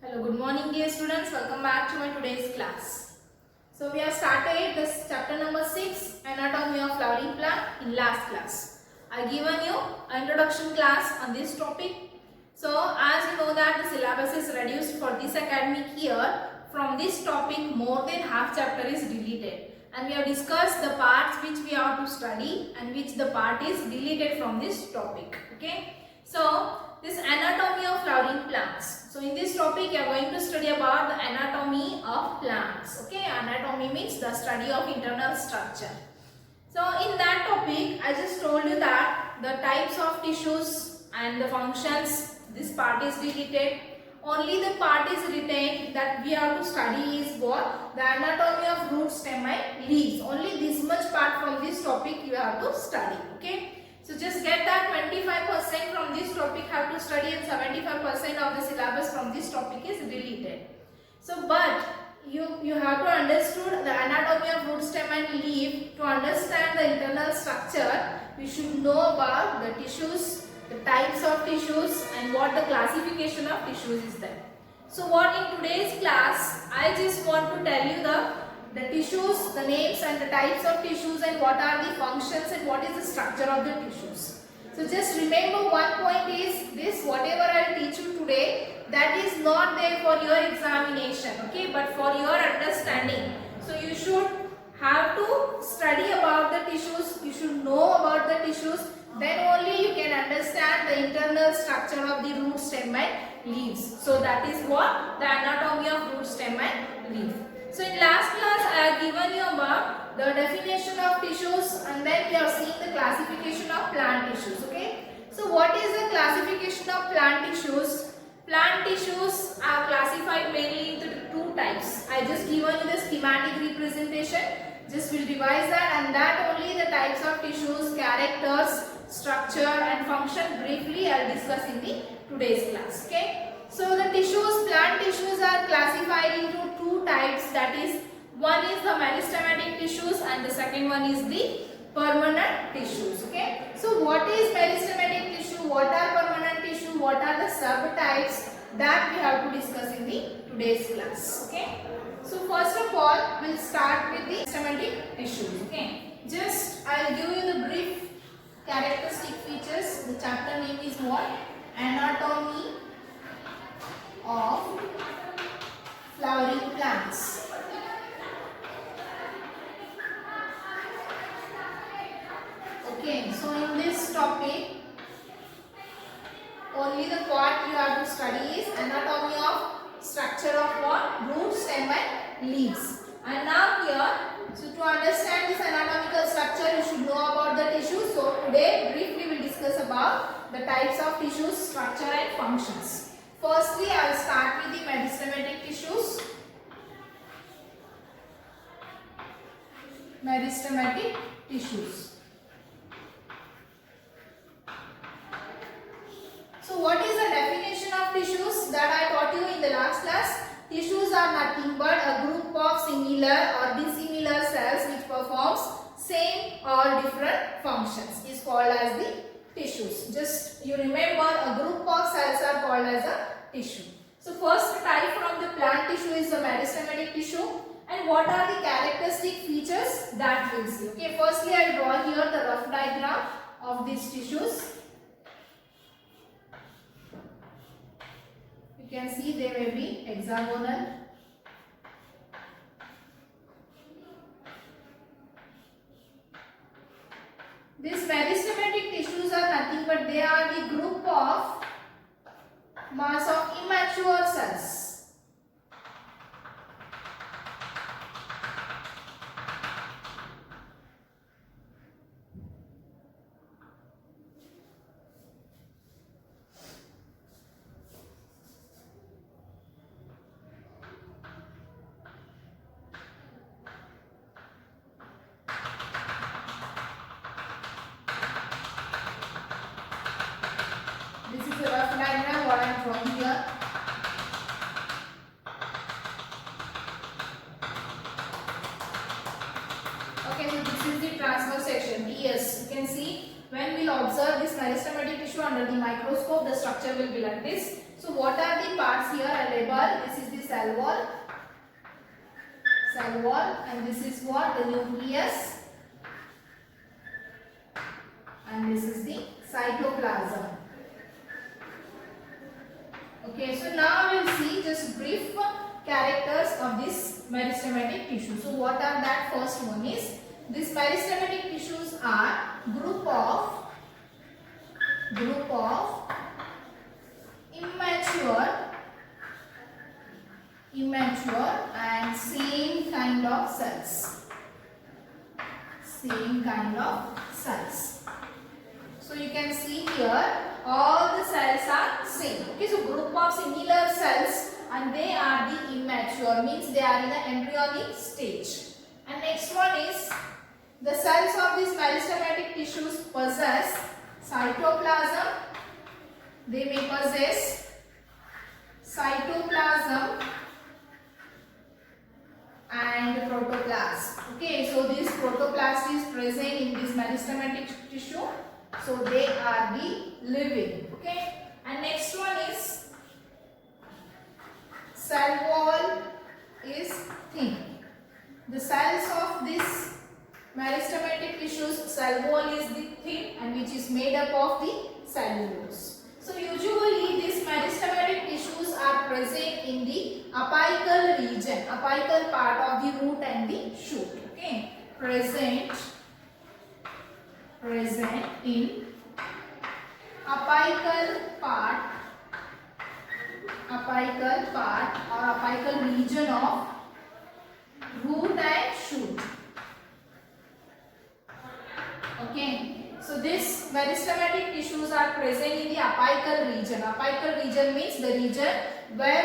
Hello, good morning dear students. Welcome back to my today's class. So we have started this chapter number 6, Anatomy of Flowering Plant in last class. I have given you an introduction class on this topic. So as you know that the syllabus is reduced for this academic year, from this topic more than half chapter is deleted. And we have discussed the parts which we have to study and which the part is deleted from this topic. Okay. So this anatomy of flowering plants. So in this topic you are going to study about the anatomy of plants. Okay, anatomy means the study of internal structure. So in that topic I just told you that the types of tissues and the functions, this part is deleted. Only the part is retained that we have to study is what? The anatomy of root, stem and leaves. Only this much part from this topic you have to study. Okay. So just get that 25% from this topic have to study and 75% of the syllabus from this topic is deleted. So but you have to understand the anatomy of root, stem and leaf. To understand the internal structure, you should know about the tissues, the types of tissues and what the classification of tissues is there. So what in today's class, I just want to tell you the tissues, the names and the types of tissues and what are the functions and what is the structure of the tissues. So just remember one point is this, whatever I will teach you today, that is not there for your examination, okay, but for your understanding. So you should have to study about the tissues, you should know about the tissues, then only you can understand the internal structure of the root, stem and leaves. So that is what? The anatomy of root, stem and leaf. So in last class I have given you about the definition of tissues and then we have seen the classification of plant tissues. Okay. So what is the classification of plant tissues? Plant tissues are classified mainly into two types. I just given you the schematic representation. Just will revise that and that only the types of tissues, characters, structure and function briefly I will discuss in the today's class. Okay. So the tissues, plant tissues are classified into two types, that is one is the meristematic tissues and the second one is the permanent tissues. Okay. So what is meristematic tissue, what are permanent tissue, what are the subtypes, that we have to discuss in the today's class. Okay. So first of all we will start with the meristematic tissues. Okay. Just I will give you the brief characteristic features. The chapter name is what? Anatomy of flowering plants. Okay, so in this topic only the part you have to study is anatomy of structure of what? Root, stem and leaves. And now here, so to understand this anatomical structure you should know about the tissues. So today briefly we will discuss about the types of tissues, structure and functions. Firstly, I will start with the meristematic tissues. Meristematic tissues. So what is the definition of tissues that I taught you in the last class? Tissues are nothing but a group of similar or dissimilar cells which performs same or different functions is called as the tissues. Just you remember a group of cells are called as a tissue. So first type from the plant tissue is the meristematic tissue. And what are the characteristic features that we will see. Okay, firstly I will draw here the rough diagram of these tissues. You can see they may be hexagonal. These meristematic tissues are nothing but they are the group of mass of immature cells. This is a rough diagram what I am drawing here. Okay, so this is the transverse section. Yes, you can see when we will observe this meristematic tissue under the microscope, the structure will be like this. So what are the parts here? I label. This is the cell wall, and this is what? The nucleus, and this is the cytoplasm. Okay, so now we will see just brief characters of this meristematic tissue. So what are that? First one is, these meristematic tissues are group of immature and same kind of cells. So you can see here all the cells are same. Okay, so group of similar cells and they are the immature, means they are in the embryonic stage. And next one is, the cells of these meristematic tissues possess cytoplasm. They may possess cytoplasm and protoplasm. Okay, so this protoplasm is present in this meristematic tissue. So they are the living. Okay, and next one is, cell wall is thin. The cells of this meristematic tissues, cell wall is the thin and which is made up of the cellulose. So usually these meristematic tissues are present in the apical region, apical part of the root and the shoot. Okay, present in apical part or apical region of root and shoot. Okay, so these meristematic tissues are present in the apical region. Apical region means the region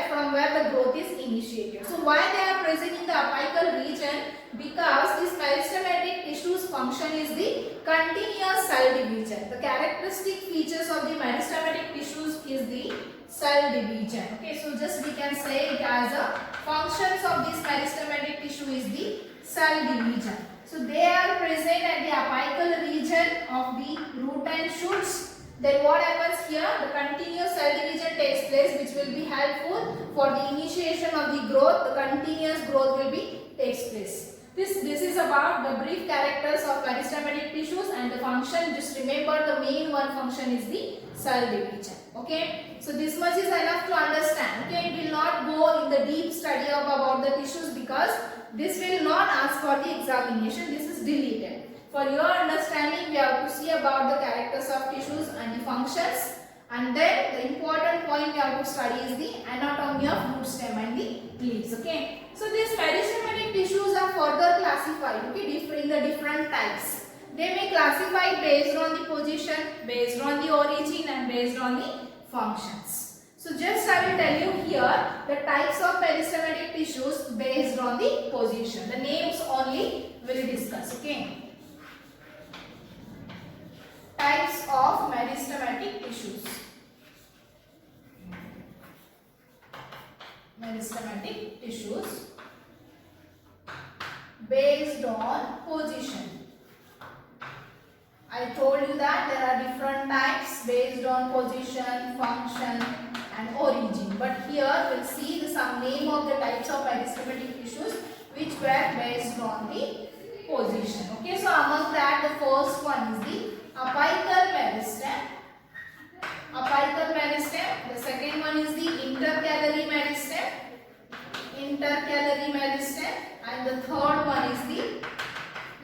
from where the growth is initiated. So why they are present in the apical region? Because this meristematic tissue's function is the continuous cell division. The characteristic features of the meristematic tissues is the cell division. Okay, so just we can say it as a functions of this meristematic tissue is the cell division. So they are present at the apical region of the root and shoots. Then what happens here? The continuous cell division takes place, which will be helpful for the initiation of the growth. The continuous growth will be takes place. This is about the brief characters of meristematic tissues and the function. Just remember the main one function is the cell division. Okay, so this much is enough to understand. Okay, it will not go in the deep study of about the tissues because this will not ask for the examination. This is deleted. For your understanding, we have to see about the characters of tissues and the functions, and then the important point we have to study is the anatomy of root stem and the leaves. Okay, so these meristematic tissues are further classified. Okay, in the different types. They may classify based on the position, based on the origin, and based on the functions. So just I will tell you here the types of meristematic tissues based on the position. The names only will discuss. Okay. Types of meristematic tissues. Meristematic tissues based on position. I told you that there are different types based on position, function and origin. But here we'll see some name of the types of meristematic tissues which were based on the position. Okay, so among that the first one is the apical meristem. Apical meristem. The second one is the intercalary meristem. Intercalary meristem. And the third one is the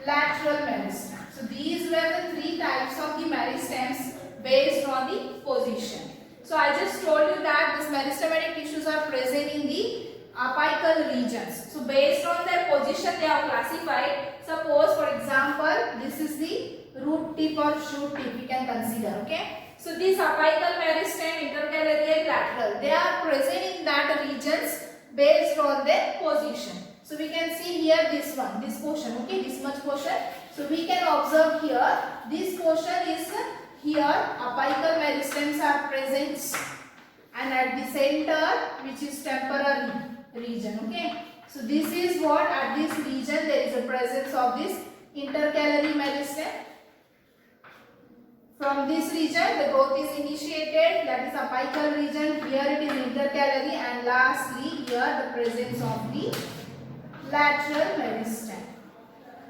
lateral meristem. So these were the three types of the meristems based on the position. So I just told you that these meristematic tissues are present in the apical regions. So based on their position they are classified. Suppose for example this is the root tip or shoot tip we can consider. Okay. So these apical meristem, intercalary and lateral, they are present in that regions based on their position. So we can see here this one, this portion, okay, this much portion. So we can observe here, this portion is here, apical meristems are present and at the center which is temporary region, okay. So this is what at this region there is a presence of this intercalary meristem. From this region, the growth is initiated, that is apical region. Here it is intercalary, and lastly, here the presence of the lateral meristem.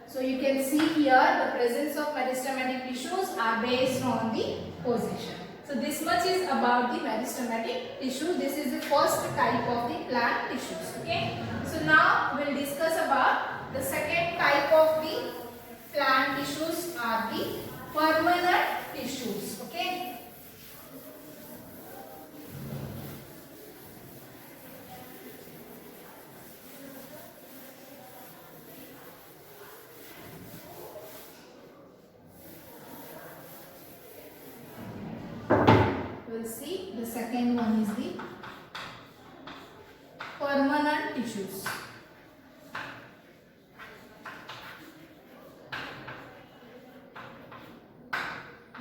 So you can see here the presence of meristematic tissues are based on the position. So this much is about the meristematic tissue. This is the first type of the plant tissues. Okay. So now we will discuss about the second type of the plant tissues are the permanent tissues. Okay. We'll see the second one is the permanent tissues.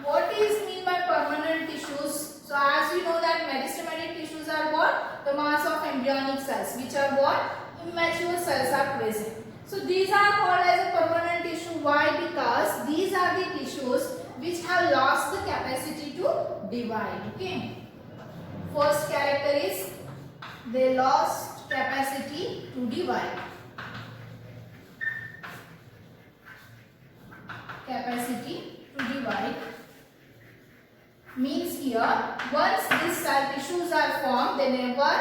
What is mean by permanent tissues? So as we know that meristematic tissues are what? The mass of embryonic cells, which are what? Immature cells are present. So these are called as a permanent tissue. Why? Because these are the tissues which have lost the capacity to divide. Okay. First character is they lost capacity to divide. Capacity to divide means here once these cell tissues are formed, they never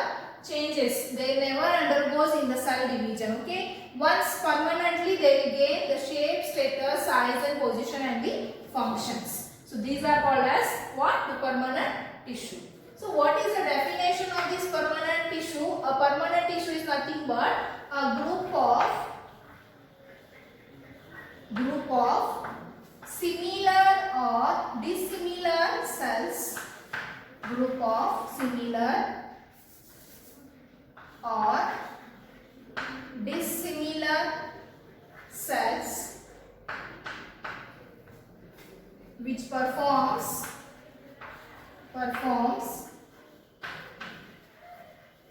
changes. They never undergoes in the cell division. Okay. Once permanently they will gain the shape, status, size and position and the functions. So these are called as what? The permanent tissue. So what is the definition of this permanent tissue? A permanent tissue is nothing but a group of similar or dissimilar cells. Group of similar or dissimilar cells which performs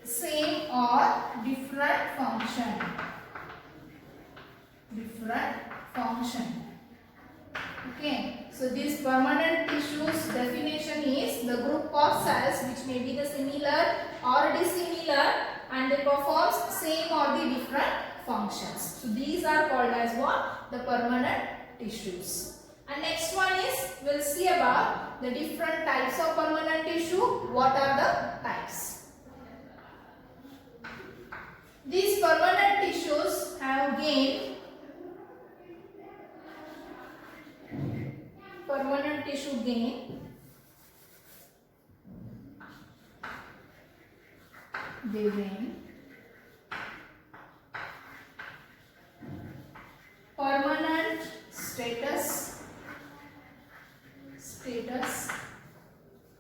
same or different function. Okay, so this permanent tissues definition is the group of cells which may be the similar or dissimilar and they performs same or the different functions. So these are called as what? The permanent tissues. And next one is we'll see about the different types of permanent tissue. What are the types? These permanent tissues have gained permanent tissue gain they gain permanent status,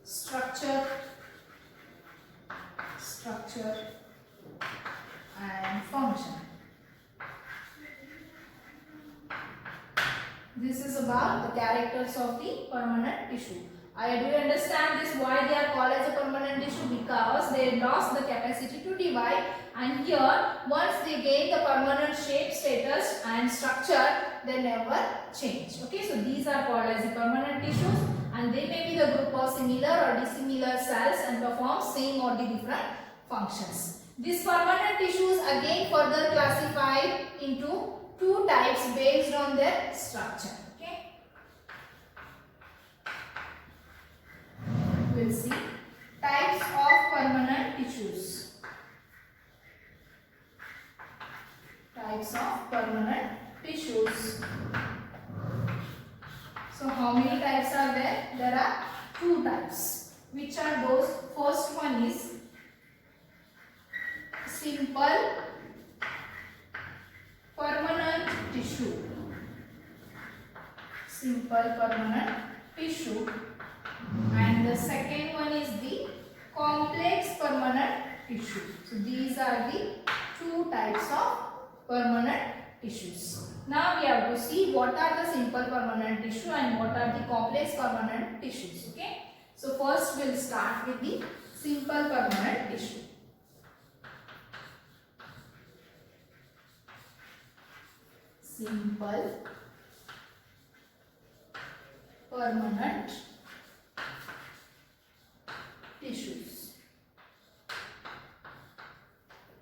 structure and function. This is about the characters of the permanent tissue. Do you understand this? Why they are called as a permanent tissue? Because they lost the capacity to divide, and here once they gain the permanent shape, status and structure, they never change. Okay, so these are called as the permanent tissues and they may be the group of similar or dissimilar cells and perform same or the different functions. These permanent tissues again further classified into two types based on their structure. Okay, we'll see types of permanent tissues. Types of permanent tissues. So how many types are there? There are two types. Which are those? First one is simple permanent tissue. Simple permanent tissue. And the second one is the complex permanent tissue. So these are the two types of permanent tissues. Now we have to see what are the simple permanent tissue and what are the complex permanent tissues. Okay. So first we'll start with the simple permanent tissue. Simple permanent tissues.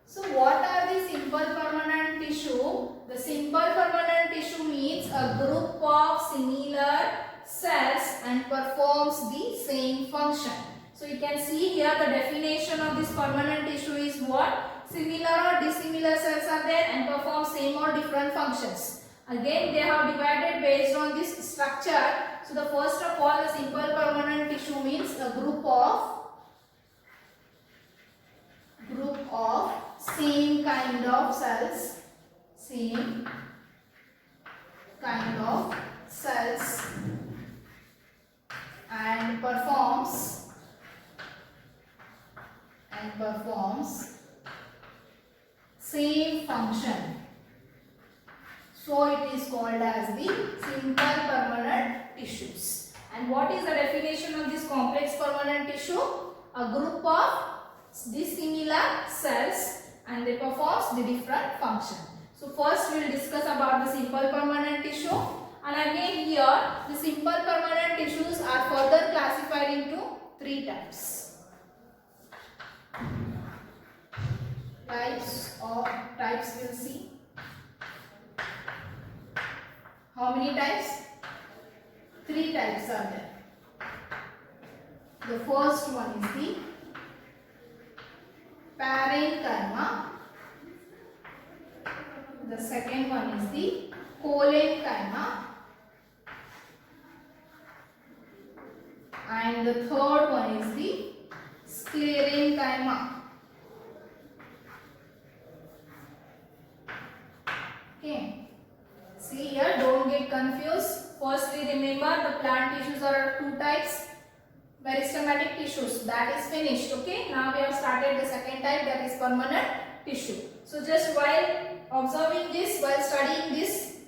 So what are the simple permanent tissue? The simple permanent tissue means a group of similar cells and performs the same function. So you can see here the definition of this permanent tissue is what? Similar or dissimilar cells are there and perform same or different functions. Again they have divided based on this structure. So the first of all, the simple permanent tissue means a group of same kind of cells, and performs same function. So it is called as the simple permanent tissues. And what is the definition of this complex permanent tissue? A group of dissimilar cells and they perform the different function. So first we will discuss about the simple permanent tissue, and again here the simple permanent tissues are further classified into three types. Types we'll see. How many types? Three types are there. The first one is the parenchyma. The second one is the collenchyma. And the third one is the sclerenchyma. Okay. See here, don't get confused. Firstly, remember the plant tissues are two types. Meristematic tissues, that is finished. Okay. Now we have started the second type, that is permanent tissue. So just while observing this, while studying this,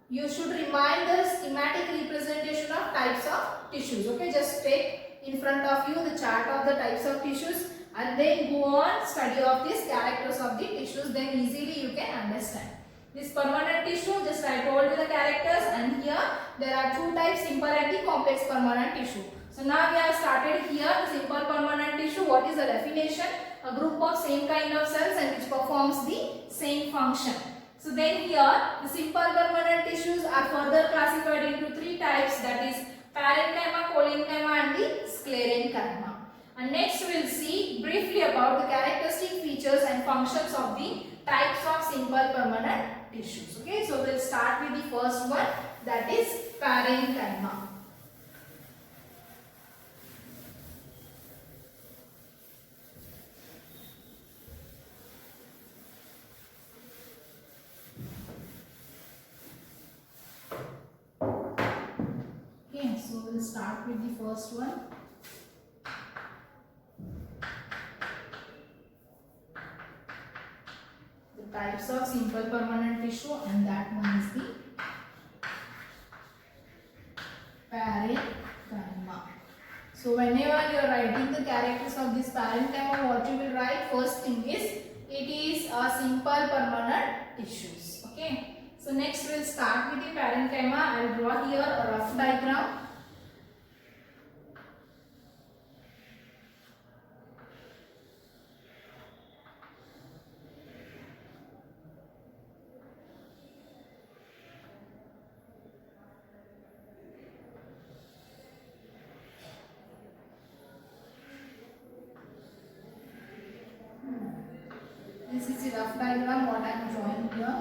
you should remind the schematic representation of types of tissues. Okay. Just take in front of you the chart of the types of tissues and then go on study of these characters of the tissues. Then easily you can understand. This permanent tissue, just I told you the characters, and here there are two types, simple and the complex permanent tissue. So now we have started here the simple permanent tissue. What is the definition? A group of same kind of cells and which performs the same function. So then here the simple permanent tissues are further classified into three types, that is parenchyma, collenchyma and the sclerenchyma. And next we will see briefly about the characteristic features and functions of the types of simple permanent tissues. Okay, so we'll start with the first one, that is parenchyma. Okay, so we'll start with the first one. Types of simple permanent tissue, and that one is the parenchyma. So whenever you are writing the characters of this parenchyma, what you will write? First thing is it is a simple permanent tissues. Okay. So next we will start with the parenchyma. I will draw here a rough diagram. This is the rough diagram what I am drawing here.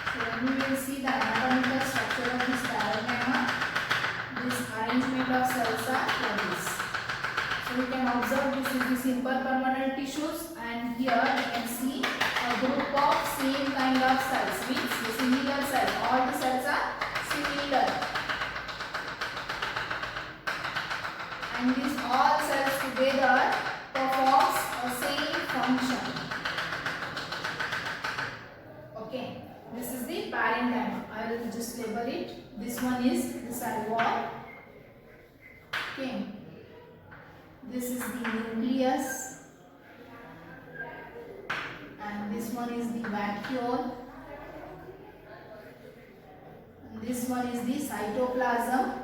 So when we will see the anatomical structure of this parenchyma, this arrangement of cells are like this. So we can observe this is the simple permanent tissues, and here you can see a group of same kind of cells, means the similar cells. All the cells are similar, and these all cells together performs a same function. Okay, this is the parenchyma. I will just label it This one is the cell wall. Okay. This is the nucleus. And this one is the vacuole. And this one is the cytoplasm.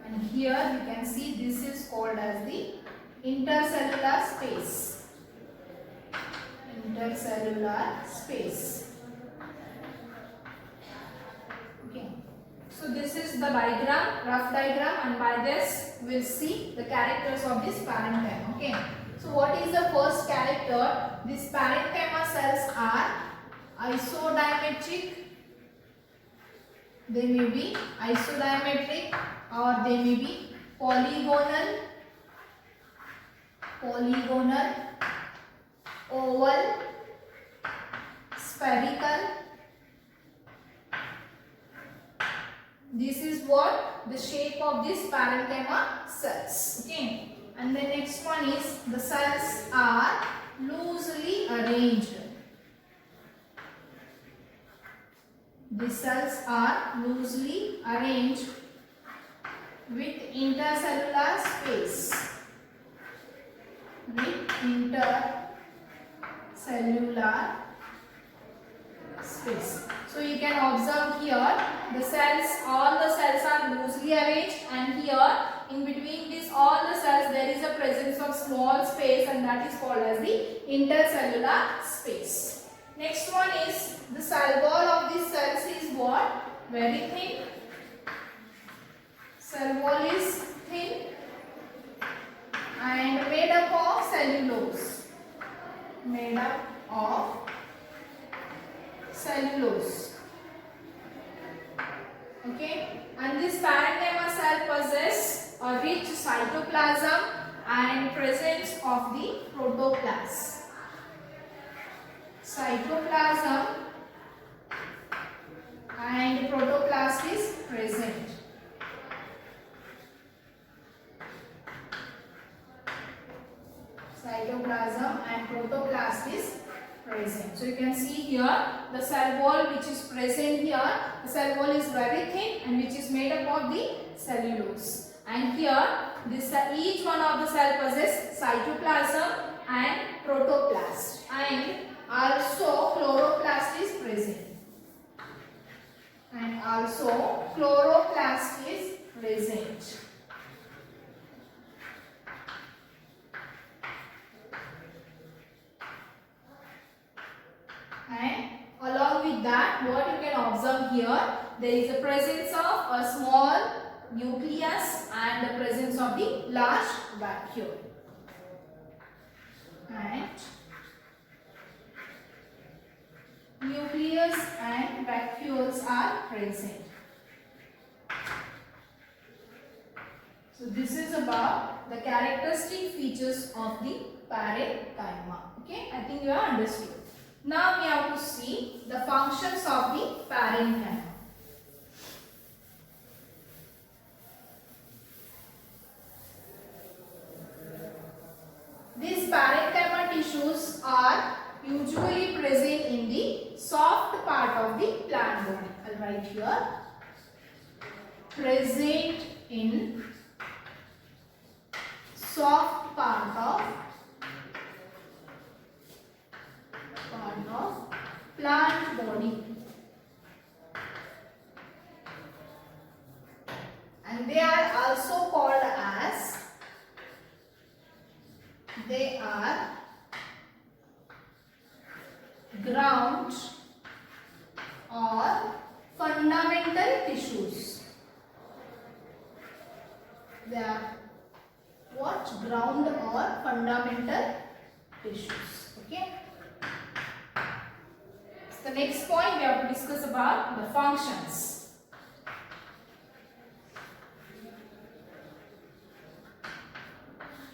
And here you can see this is called as the intercellular space. Intercellular space. Okay. So this is the diagram, rough diagram, and by this we will see the characters of this parenchyma. Okay. So what is the first character? These parenchyma cells are isodiametric. They may be isodiametric or they may be polygonal, oval, spherical. This is what the shape of this parenchyma cells. Okay. And the next one is the cells are loosely arranged. The cells are loosely arranged with intercellular space. So you can observe here the cells, all the cells are loosely arranged, and here in between this all the cells there is a presence of small space, and that is called as the intercellular space. Next one is the cell wall of these cells is what? Very thin. Cell wall is thin and made up of cellulose. Okay, and this parenchyma cell possess a rich cytoplasm and presence of the protoplast. Cytoplasm and protoplast is present. Cytoplasm and protoplast is present. So you can see here the cell wall which is present here. The cell wall is very thin and which is made up of the cellulose. And here this each one of the cell possess cytoplasm and protoplast, and also chloroplast is present. And also chloroplast is present. And along with that, what you can observe here, there is a presence of a small nucleus and the presence of the large vacuole. And nucleus and vacuoles are present. So this is about the characteristic features of the parenchyma. Okay, I think you have understood. Now we have to see the functions of the parenchyma. These parenchyma tissues are usually present in the soft part of the plant body. I'll write here. Present in soft part of plant body. And they are also called as, they are ground or fundamental tissues. They are what? Ground or fundamental tissues. Okay. So the next point we have to discuss about the functions.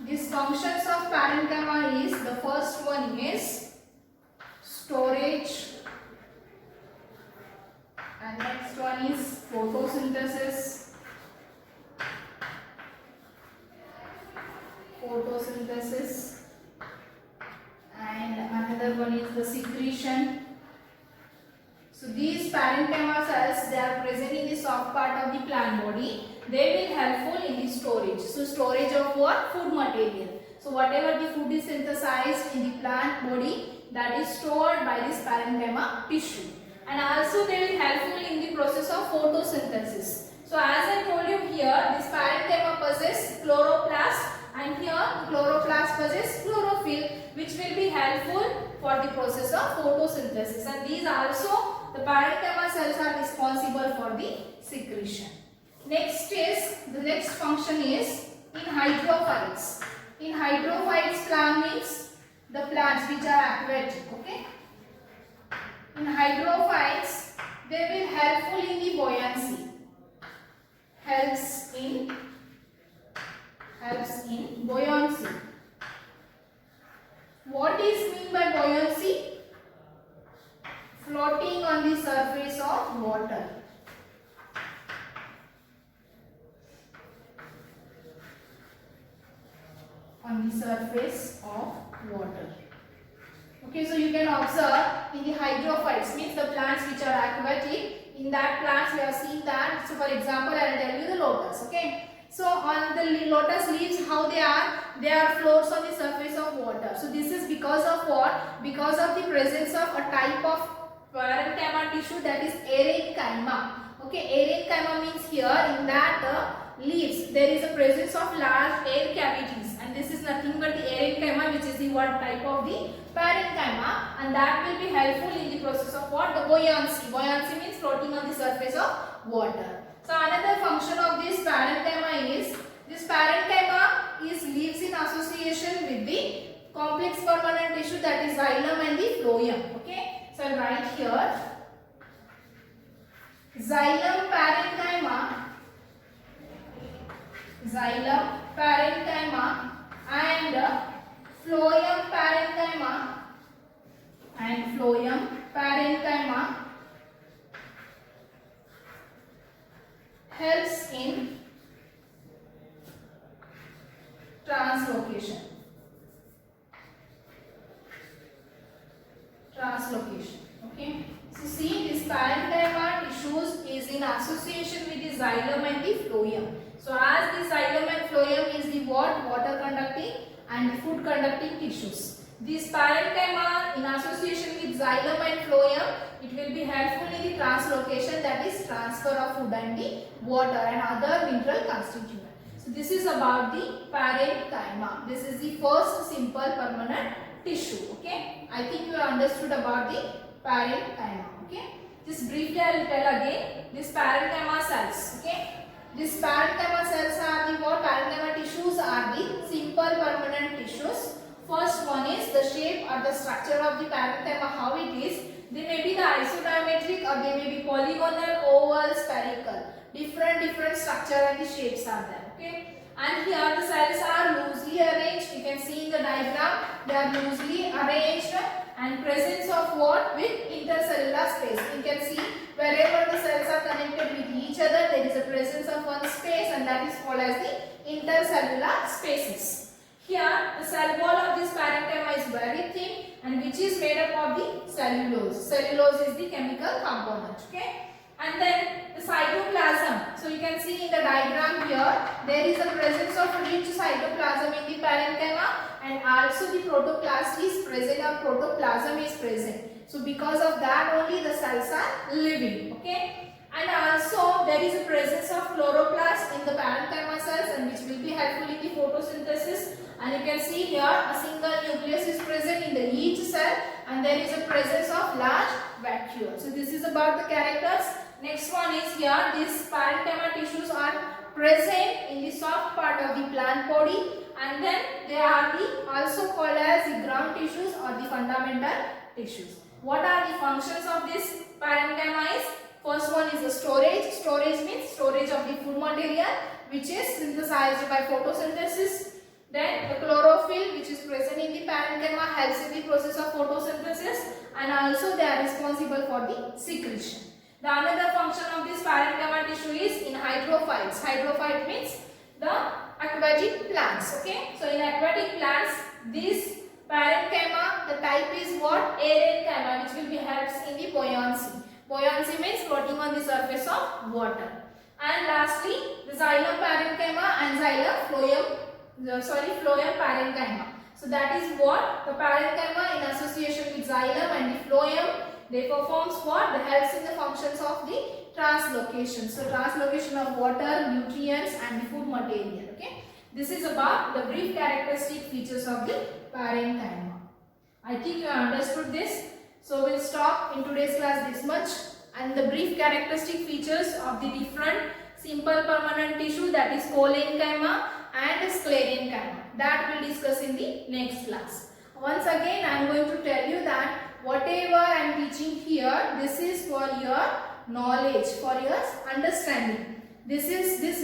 These functions of parenchyma is, the first one is storage, and next one is photosynthesis. And another one is the secretion. they will helpful in the storage. So storage of what? Food material. So whatever the food is synthesized in the plant body, that is stored by this parenchyma tissue. And also they will helpful in the process of photosynthesis. So as I told you here, this parenchyma possess chloroplast, and here chloroplast possess chlorophyll, which will be helpful for the process of photosynthesis. And these also, the parenchyma cells are responsible for the secretion. Next is, the next function is in hydrophytes. In hydrophytes, plant means the plants which are aquatic, okay. In hydrophytes, they will helpful in the buoyancy. Helps in buoyancy. What is mean by buoyancy? Floating on the surface of water. On the surface of water. Okay, so you can observe in the hydrophytes, means the plants which are aquatic. In that plants we have seen that. So for example, I will tell you the lotus. Okay. So on the lotus leaves, how they are floats on the surface of water. So this is because of what? Because of the presence of a type of parenchyma tissue, that is aerenchyma. Okay, aerenchyma means here in that leaves there is a presence of large air cavities, and this is nothing but the aerenchyma, which is the one type of the parenchyma, and that will be helpful in the process of what? The buoyancy. Buoyancy means floating on the surface of water. So another function of this parenchyma is, this parenchyma lives in association with the complex permanent tissue, that is xylem and the phloem. Okay, so I'll write here xylem parenchyma and phloem parenchyma helps in translocation. Okay. So see, this parenchyma tissues is in association with the xylem and the phloem. So as the xylem and phloem is the what? Water conducting and the food conducting tissues. This parenchyma in association with xylem and phloem, it will be helpful in the translocation, that is transfer of food and the water and other mineral constituents. So this is about the parenchyma. This is the first simple permanent tissue. Okay, I think you understood about the parenchyma. Okay, just briefly I will tell again. This parenchyma cells. Okay, this parenchyma cells are the what? Parenchyma tissues are the simple permanent tissues. First one is the shape or the structure of the parenchyma, how it is. They may be the isodiametric or they may be polygonal, oval, spherical. Different structure and the shapes are there. Okay, and here the cells are loosely arranged. You can see in the diagram they are loosely arranged, and presence of what? With intercellular space. You can see wherever the cells are connected with each other, there is a presence of one space, and that is called as the intercellular spaces. Here the cell wall of this parenchyma is very thin, and which is made up of the cellulose. Cellulose is the chemical component. Okay, and then the cytoplasm. So you can see in the diagram here, there is a presence of rich cytoplasm in the parenchyma, and also the protoplasm is present. So because of that only the cells are living. Okay, and also there is a presence of chloroplast in the parenchyma cells, and which will be helpful in the photosynthesis. And you can see here a single nucleus is present in each cell, and there is a presence of large vacuole. So this is about the characters. Next one is here, these parenchyma tissues are present in the soft part of the plant body, and then they are also called as the ground tissues or the fundamental tissues. What are the functions of this parenchyma is? First one is the storage. Storage means storage of the food material, which is synthesized by photosynthesis. Then the chlorophyll, which is present in the parenchyma, helps in the process of photosynthesis, and also they are responsible for the secretion. The another function of this parenchyma tissue is in hydrophytes. Hydrophyte means the aquatic plants. Okay, so in aquatic plants, this parenchyma, the type is what? Aerenchyma, which will be helps in the buoyancy. Buoyancy means floating on the surface of water. and lastly the xylem parenchyma and phloem parenchyma. So that is what the parenchyma in association with xylem and the phloem, they performs what? They helps in the functions of the translocation. So translocation of water, nutrients and the food material. Okay. This is about the brief characteristic features of the parenchyma. I think you have understood this. So we'll stop in today's class this much, and the brief characteristic features of the different simple permanent tissue, that is cholenchyma and sclerenchyma, that we'll discuss in the next class. Once again I am going to tell you that whatever I am teaching here, this is for your knowledge, for your understanding. This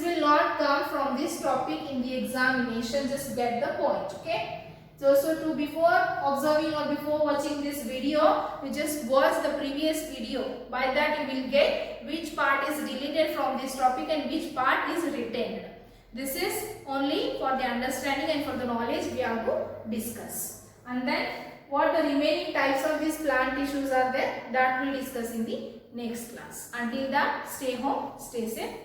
will not come from this topic in the examination, just get the point, okay? So before observing or before watching this video, you just watch the previous video. By that you will get which part is deleted from this topic and which part is retained. This is only for the understanding and for the knowledge we have to discuss. And then what the remaining types of these plant tissues are there, that we will discuss in the next class. Until that, stay home, stay safe.